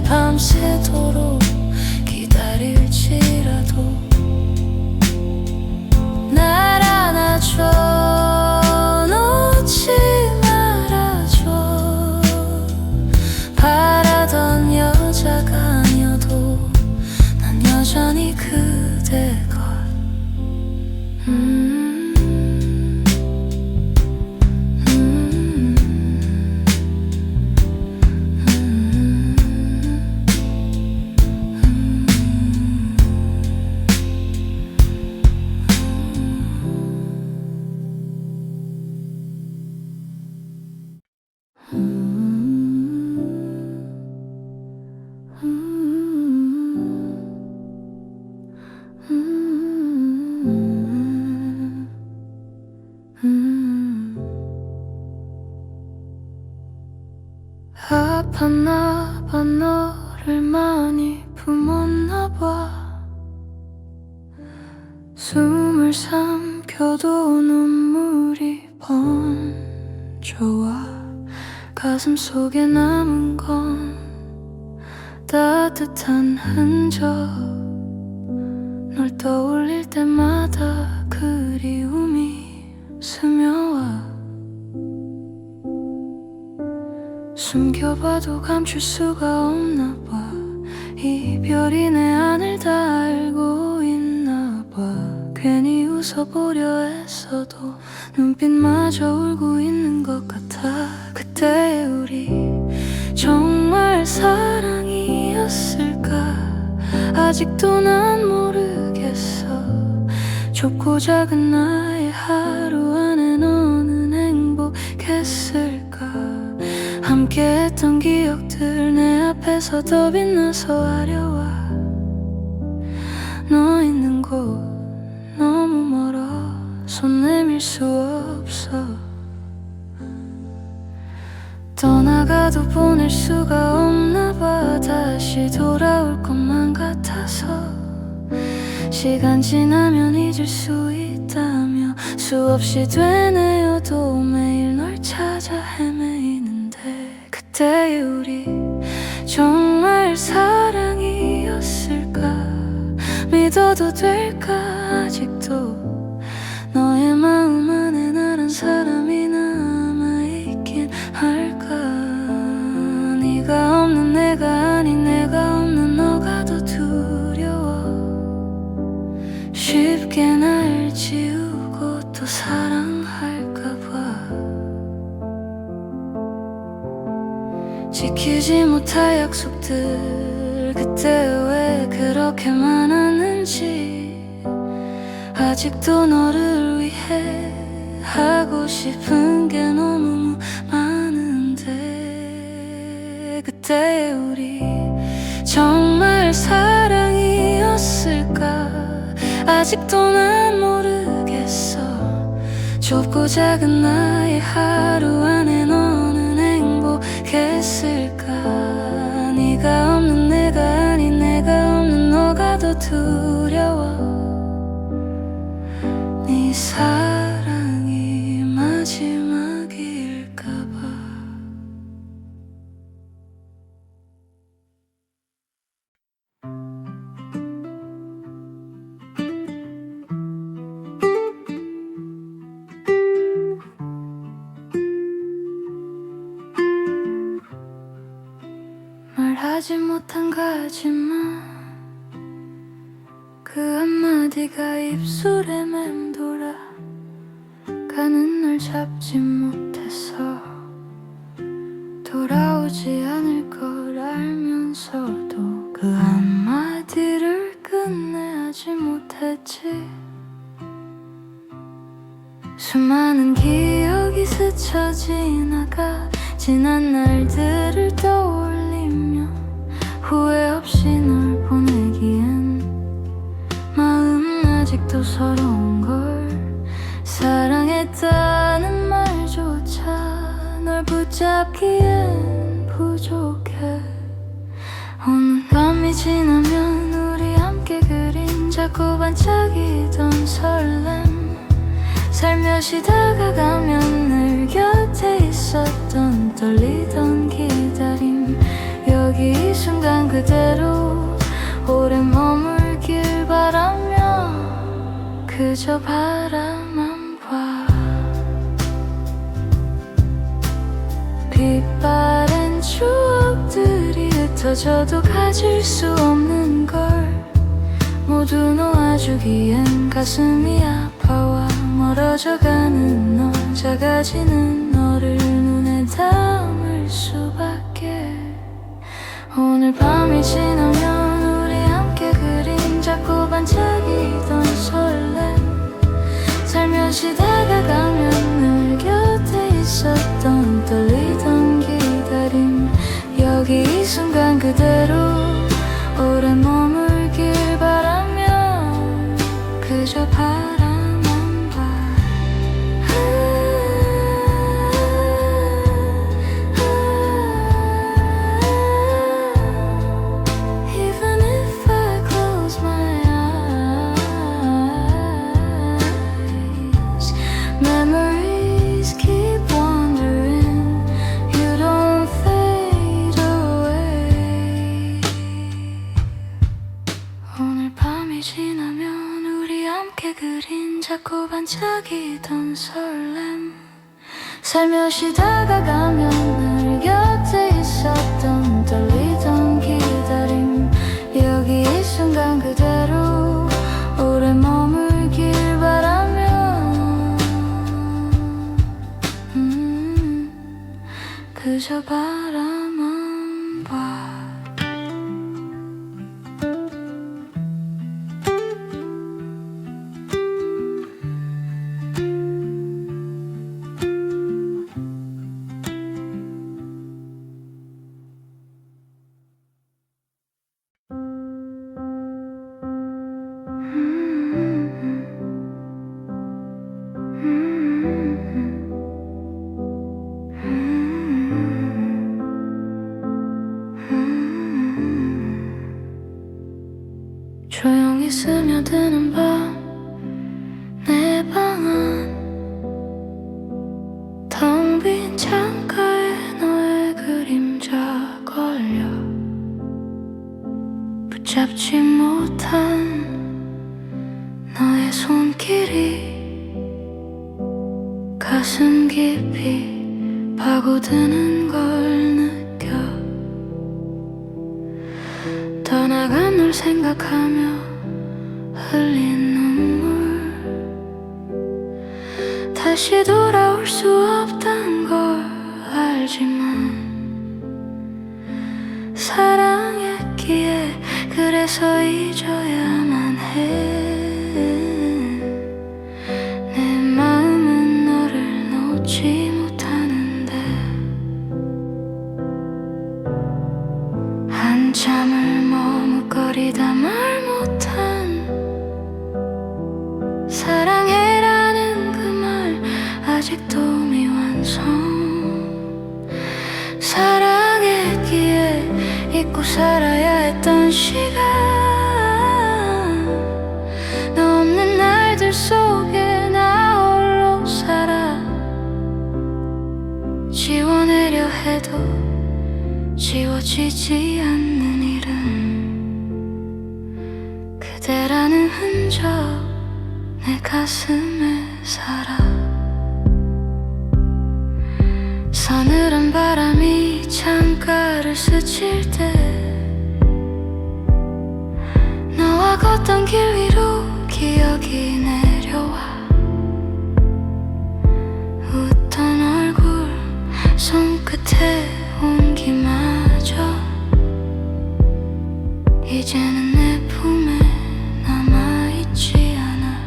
밤새도록 기다릴지라도 날 안아줘. 놓지 말아줘. 바라던 여자가 아니어도 난 여전히 그대 것. 아팠나 봐. 너를 많이 품었나 봐. 숨을 삼켜도 눈물이 번져와. 가슴 속에 남은 건 따뜻한 흔적. 널 떠올릴 때마다 그리움이 스며와. 숨겨봐도 감출 수가 없나 봐. 이별이 내 안을 다 알고 있나 봐. 괜히 웃어보려 애써도 눈빛마저 울고 있는 것 같아. 그때의 우리 정말 사랑이었을까. 아직도 난 모르겠어. 좁고 작은 나의 하루 안에 너는 행복했을까. 함께했던 기억들 내 앞에서 더 빛나서 아려와. 너 있는 곳 너무 멀어. 손 내밀 수 없어. 떠나가도 보낼 수가 없나 봐. 다시 돌아올 것만 같아서. 시간 지나면 잊을 수 있다며 수없이 되뇌어도 매일 널 찾아 헤매이는데. 그때의 우리 정말 사랑이었을까. 믿어도 될까. 아직도 너의 마음 안에 나란 사람이 남아있긴 할까. 네가 없는 내가 아닌 내가 없는 너가 더 두려워. 쉽게 날 지우고 또 사랑할까봐. 지키지 못할 약속들 그때 왜 그렇게 많았는지. 아직도 너를 위해 하고 싶은 게 너무 많은데. 그때의 우리 정말 사랑이었을까. 아직도 난 모르겠어. 좁고 작은 나의 하루 안에 너는 행복했을까. 네가 없는 내가 아닌 내가 없는 너가 더 두려워. 네 사랑이 마지막일까봐. 말하지 못한 가지만 그 한마디가 입술에 맴돌아 가는 널 잡지 못해서. 돌아오지 않을 걸 알면서도 그 한마디를 끝내지 못했지. 수많은 기억이 스쳐 지나가 지난 날들을 떠올리며 후회 없이 널 보내기엔 마음 아직도 서러운 걸. 잡기엔 부족해. 오늘 밤이 지나면 우리 함께 그린 자꾸 반짝이던 설렘, 살며시 다가가면 늘 곁에 있었던 떨리던 기다림, 여기 이 순간 그대로 오래 머물길 바라며 그저 바라만 봐. 빛바랜 추억들이 흩어져도 가질 수 없는 걸 모두 놓아주기엔 가슴이 아파와 멀어져가는 너, 작아지는 너를 눈에 담을 수밖에. 오늘 밤이 지나면 우리 함께 그린 자꾸 반짝이던 설렘, 살며시 다가가면 늘 곁에 있었던 떨리던 기다림, 여기 이 순간 그대로 오래 머물길 바라며 그저 바라만 봐. Even if I close my eyes, memories keep wandering, you don't fade away. 오늘 밤이 지나면 우리 함께 그린 자꾸 반짝이던 설렘, 살며시 다가가면 늘 곁에 있었던 떨리던 기다림, 여기 이 순간 그대로 오래 머물길 바라며 그저 바라만 봐. 조용히 스며드는 밤, 내 방안 텅 빈 창가에 너의 그림자 걸려 붙잡지 못한 너의 손길이 가슴 깊이 파고드는 걸 느껴. 떠나간 널 생각하며 흘린 눈물, 다시 돌아올 수 없단 걸 알지만 사랑했기에 그래서 잊어야만 해. 내 마음은 너를 놓지 못하는데 한참을 머뭇거리다 말 못한 사랑해라는 그 말 아직도 미완성. 사랑했기에 잊고 살아야 했던 시간, 너 없는 날들 속에 나 홀로 살아. 지워내려 해도 지워지지 않는 이름, 그대라는 흔적 내 가슴에 살아. 서늘한 바람이 창가를 스칠 때 너와 걷던 길 위로 기억이 내려와. 웃던 얼굴 손끝에 온기마저 이제는 내 품에 남아있지 않아.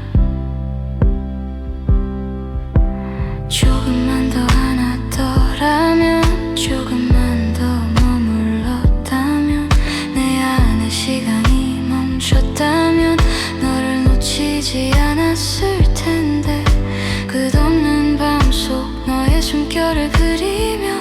조금만 더 안았더라면, 조금만 더 머물렀다면, 내 안에 시간이 멈췄다면 너를 놓치지 않았을 텐데. 끝없는 밤 속 너의 숨결을 그리며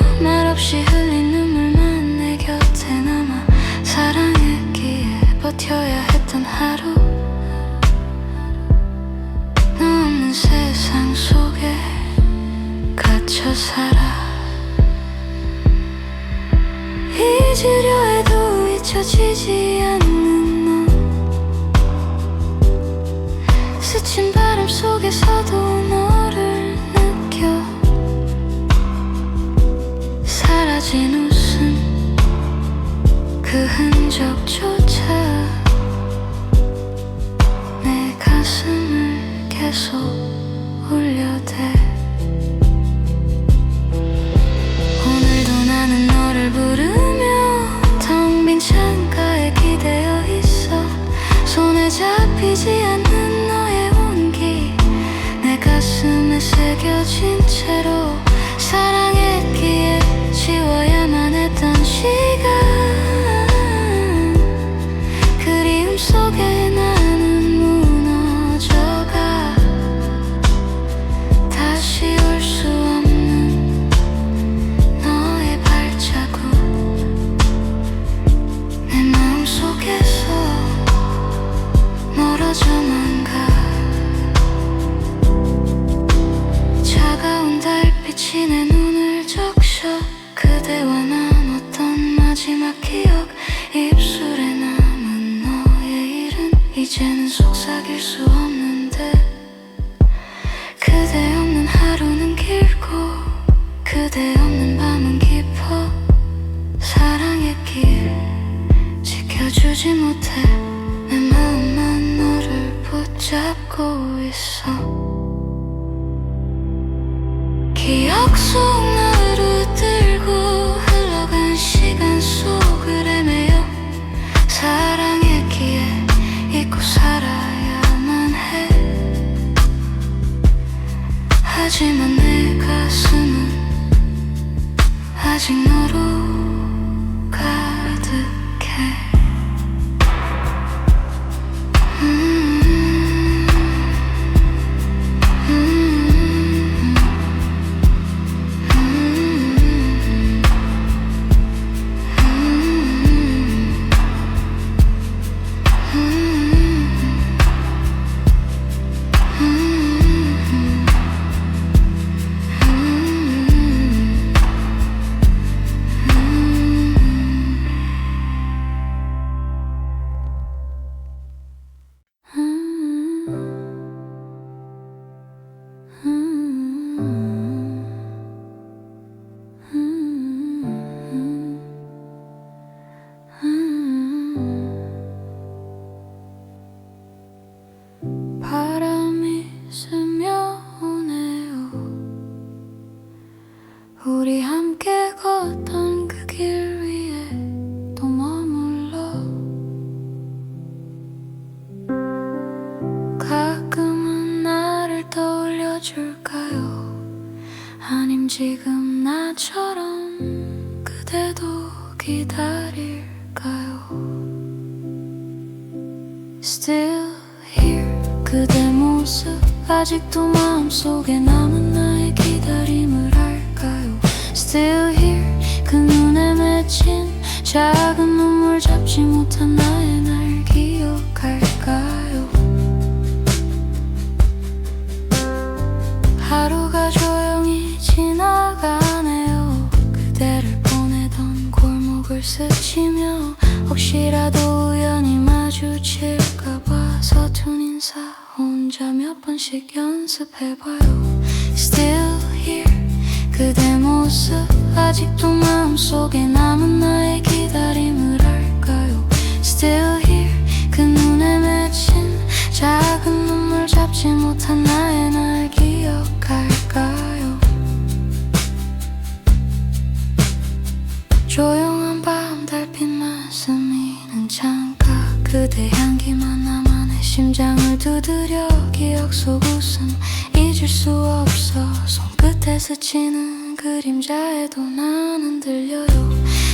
잊으려 해도 잊혀지지 않는 너 스친 바람 속에서도 너를 느껴 사라진 웃음 그 흔적조차 내 가슴을 계속 울려대 오늘도 나는 너를 부르며 텅 빈 창가에 기대어 있어 손에 잡히지 않는 너의 온기 내 가슴에 새겨진 채로 사랑했기에 지워야만 했던 시간 그리움 속에 나는 무너져가 다시 올 수 없는 너의 발자국 내 마음속에서 멀어져만 가 차가운 달빛이 내 눈을 적셔 그대와 나눴던 마지막 기억 입술에 남은 너의 일은 이제는 속삭일 수 없는데 그대 없는 하루는 길고 그대 없는 밤은 깊어 사랑의 길 지켜주지 못해 내 마음만 너를 붙잡고 있어 기억 속 너를 웃들고 흘러간 시간 속을 헤매여 사랑했기에 잊고 살아야만 해 하지만 내 가슴은 아직 너로 가득해 바람이 스며오네요 우리 함께 걷던 그 길 위에 또 머물러 가끔은 나를 떠올려줄까요 아님 지금 나처럼 그대도 기다릴까요 Still here 그대 모습 아직도 마음속에 남은 나의 기다림을 알까요 Still here 그 눈에 맺힌 작은 눈물 잡지 못한 나의 날 기억할까요 하루가 조용히 지나가네요 그대를 보내던 골목을 스치며 혹시라도 우연히 마주칠까봐 서툰 인사 혼자 몇 번씩 연습해봐요 Still here 그대 모습 아직도 마음속에 남은 나의 기다림을 알까요 Still here 그 눈에 맺힌 작은 눈물 잡지 못한 나의 날 기억할까요 조용한 밤 달빛만 스미는 창가 그대 향기만 남아 내 심장을 두드려 기억 속 웃음 잊을 수 없어 손끝에 스치는 그림자에도 나는 들려요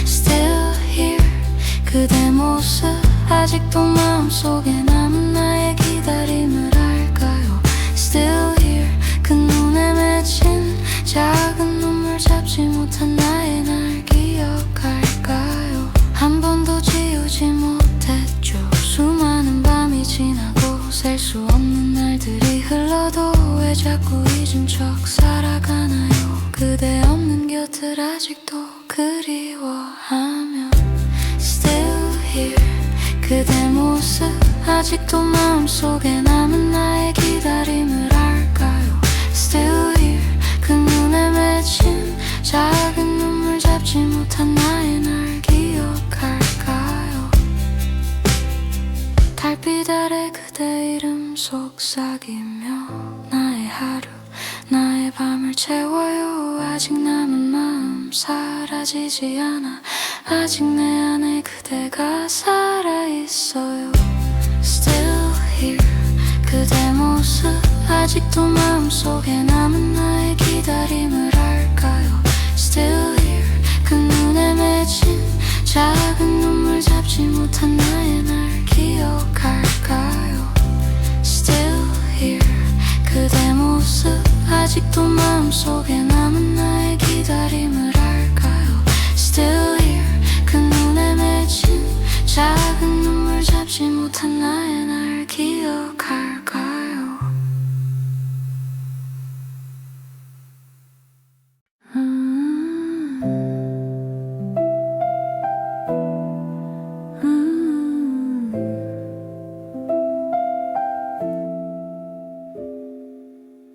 Still here 그대 모습 아직도 마음속에 남은 나의 기다림을 알까요 Still here 그 눈에 맺힌 작은 눈물 잡지 못한 나의 날 기억할까요 한 번도 지우지 못했죠 수많은 밤이 지나고 셀 수 없는 날들이 흘러도 왜 자꾸 잊은 척 살아가나요 그대 없는 곁을 아직도 그리워하며 모습 아직도 마음속에 남은 나의 기다림을 알까요? Still here 그 눈에 맺힌 작은 눈물 잡지 못한 나의 날 기억할까요? 달빛 아래 그대 이름 속삭이며 나의 하루 나의 밤을 채워요. 아직 남은 마음 사라지지 않아. 아직 내 안에 그대가 살아있어요. Still here 그대 모습 아직도 마음속에 남은 나의 기다림을 알까요? Still here 그 눈에 맺힌 작은 눈물 잡지 못한 나의 날 기억할까요? Still here 그대 모습 아직도 마음속에 남은 나의 기다림을 알까요? Still here 그 눈에 맺힌 작은 눈물 잡지 못한 나의 날 기억할까요?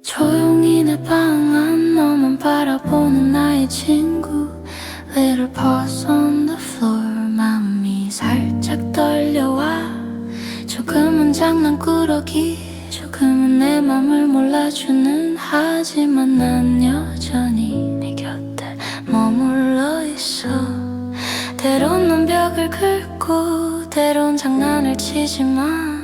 조용히 내 방 안 너만 바라보는 나의 친구 Little paws on the floor 마음이 살짝 떨려와 조금은 장난꾸러기 조금은 내 맘을 몰라주는 하지만 난 여전히 네 곁에 머물러 있어 때론 넌 벽을 긁고 때론 장난을 치지만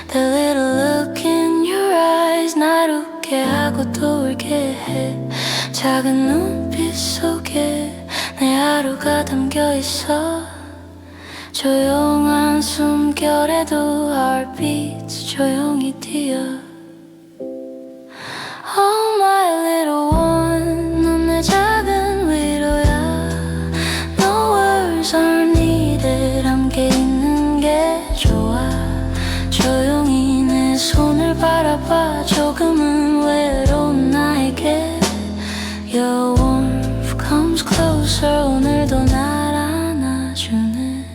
The little look in your eyes 날 웃게 하고 또 울게 해 작은 눈빛 속에 내 하루가 담겨있어 조용한 숨결에도 heartbeats 조용히 뛰어 Oh my little one 넌 내 작은 위로야 No words are needed 함께 있는 게 좋아 조용히 내 손을 바라봐 조금은 외로운 나에게 Your warmth comes closer 오늘도 날 안아주네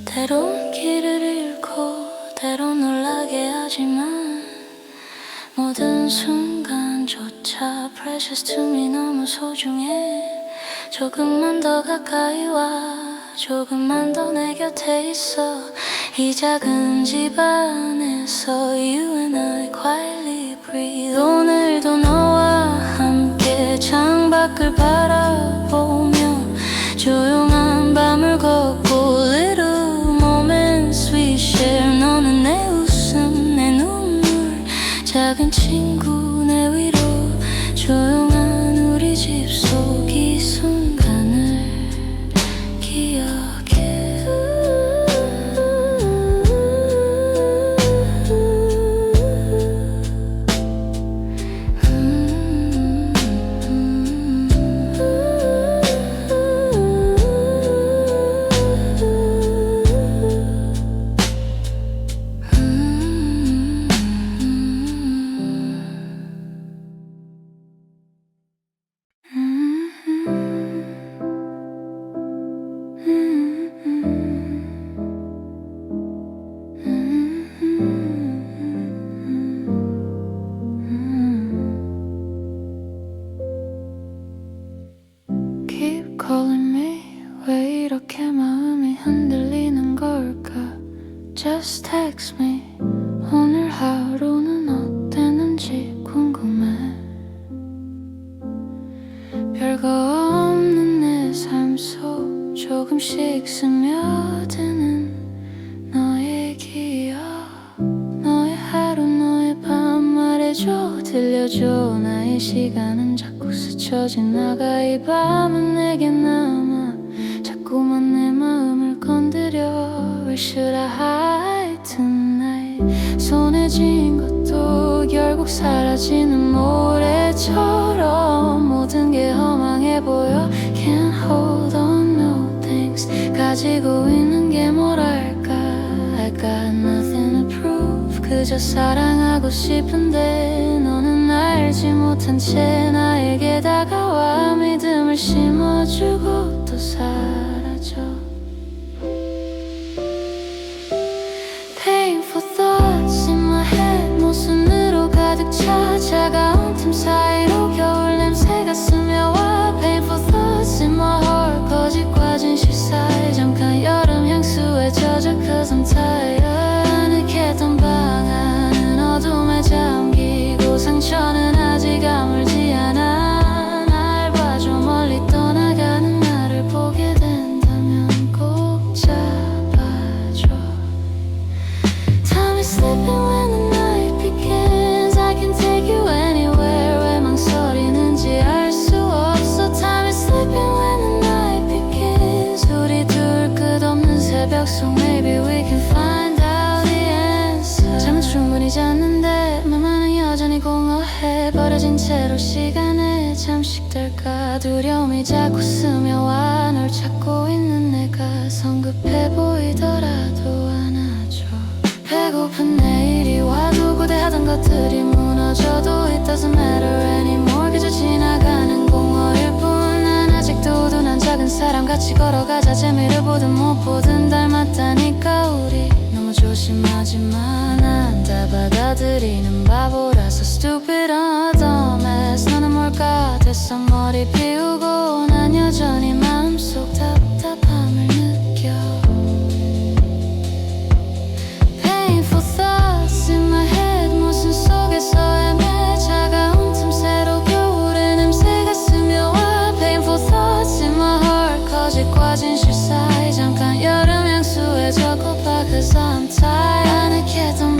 때론 길을 잃고 때론 놀라게 하지만 모든 순간조차 precious to me 너무 소중해 조금만 더 가까이 와 조금만 더 내 곁에 있어 이 작은 집 안에서 You and I quietly breathe 오늘도 너와 함께 창밖을 바라보며 조용한 밤을 걷고 Little moments we share 너는 내 웃음 내 눈물 작은 친구 내 위로 조용한 우리 집 속 이 순간을 기억해 Keep calling me 왜 이렇게 마음이 흔들리는 걸까 Just text me 오늘 하루는 어땠는지 궁금해 별거 없는 내 삶 속 조금씩 스며드는 너의 기억 너의 하루 너의 밤 말해줘 들려줘 나의 시간은 자꾸 스쳐 지나가 이 밤은 내게 남아 자꾸만 내 마음을 건드려 Where should I hide tonight 손에 쥔 것도 결국 사라지는 모래처럼 보여 Can't hold on no things 가지고 있는 게 뭐랄까 I got nothing to prove 그저 사랑하고 싶은데 너는 알지 못한 채 나에게 다가와 믿음을 심어주고 또 사라져 Painful thoughts in my head 모순으로 가득 차 차가운 틈 사이로 겨울 냄새가 스며와 Painful thoughts in my heart 거짓과 진실 사이 잠깐 여름 향수에 젖어 Cause I'm tired 아늑했던 방 안은 어둠에 잠기고 상처는 아직 아물지 않아 날 봐줘 멀리 떠나가는 나를 보게 된다면 꼭 잡아줘 Time is slipping when the night begins I can take you anywhere 왜 망설이는지 알 수 없어 Time is slipping when the night begins 우리 둘 끝없는 새벽 속 Maybe we can find out the answer 잠은 충분히 잤는데 맘은 여전히 공허해 버려진 채로 시간에 잠식될까 두려움이 자꾸 스며와 널 찾고 있는 내가 성급해 보이더라도 안아줘 배고픈 내일이 와도 고대하던 것들이 무너져도 It doesn't matter anymore 그저 지나가는 공허일 뿐 난 아직도 우둔한 작은 사람 같이 걸어가자 재미를 보든 못 보든 닮았다니까 우리 너무 조심하지만 난 다 받아들이는 바보라서 Stupid on a dumbass 너는 뭘까 됐어 머리 비우고 난 여전히 마음속 답답함을 느껴 Painful thoughts in my head 모순 속에서 헤매 차가운 틈새로 겨울의 냄새가 스며와 Painful thoughts in my heart 거짓과 진실 사이 잠깐 여름 향수에 젖고파 Cause I'm tired 아늑했던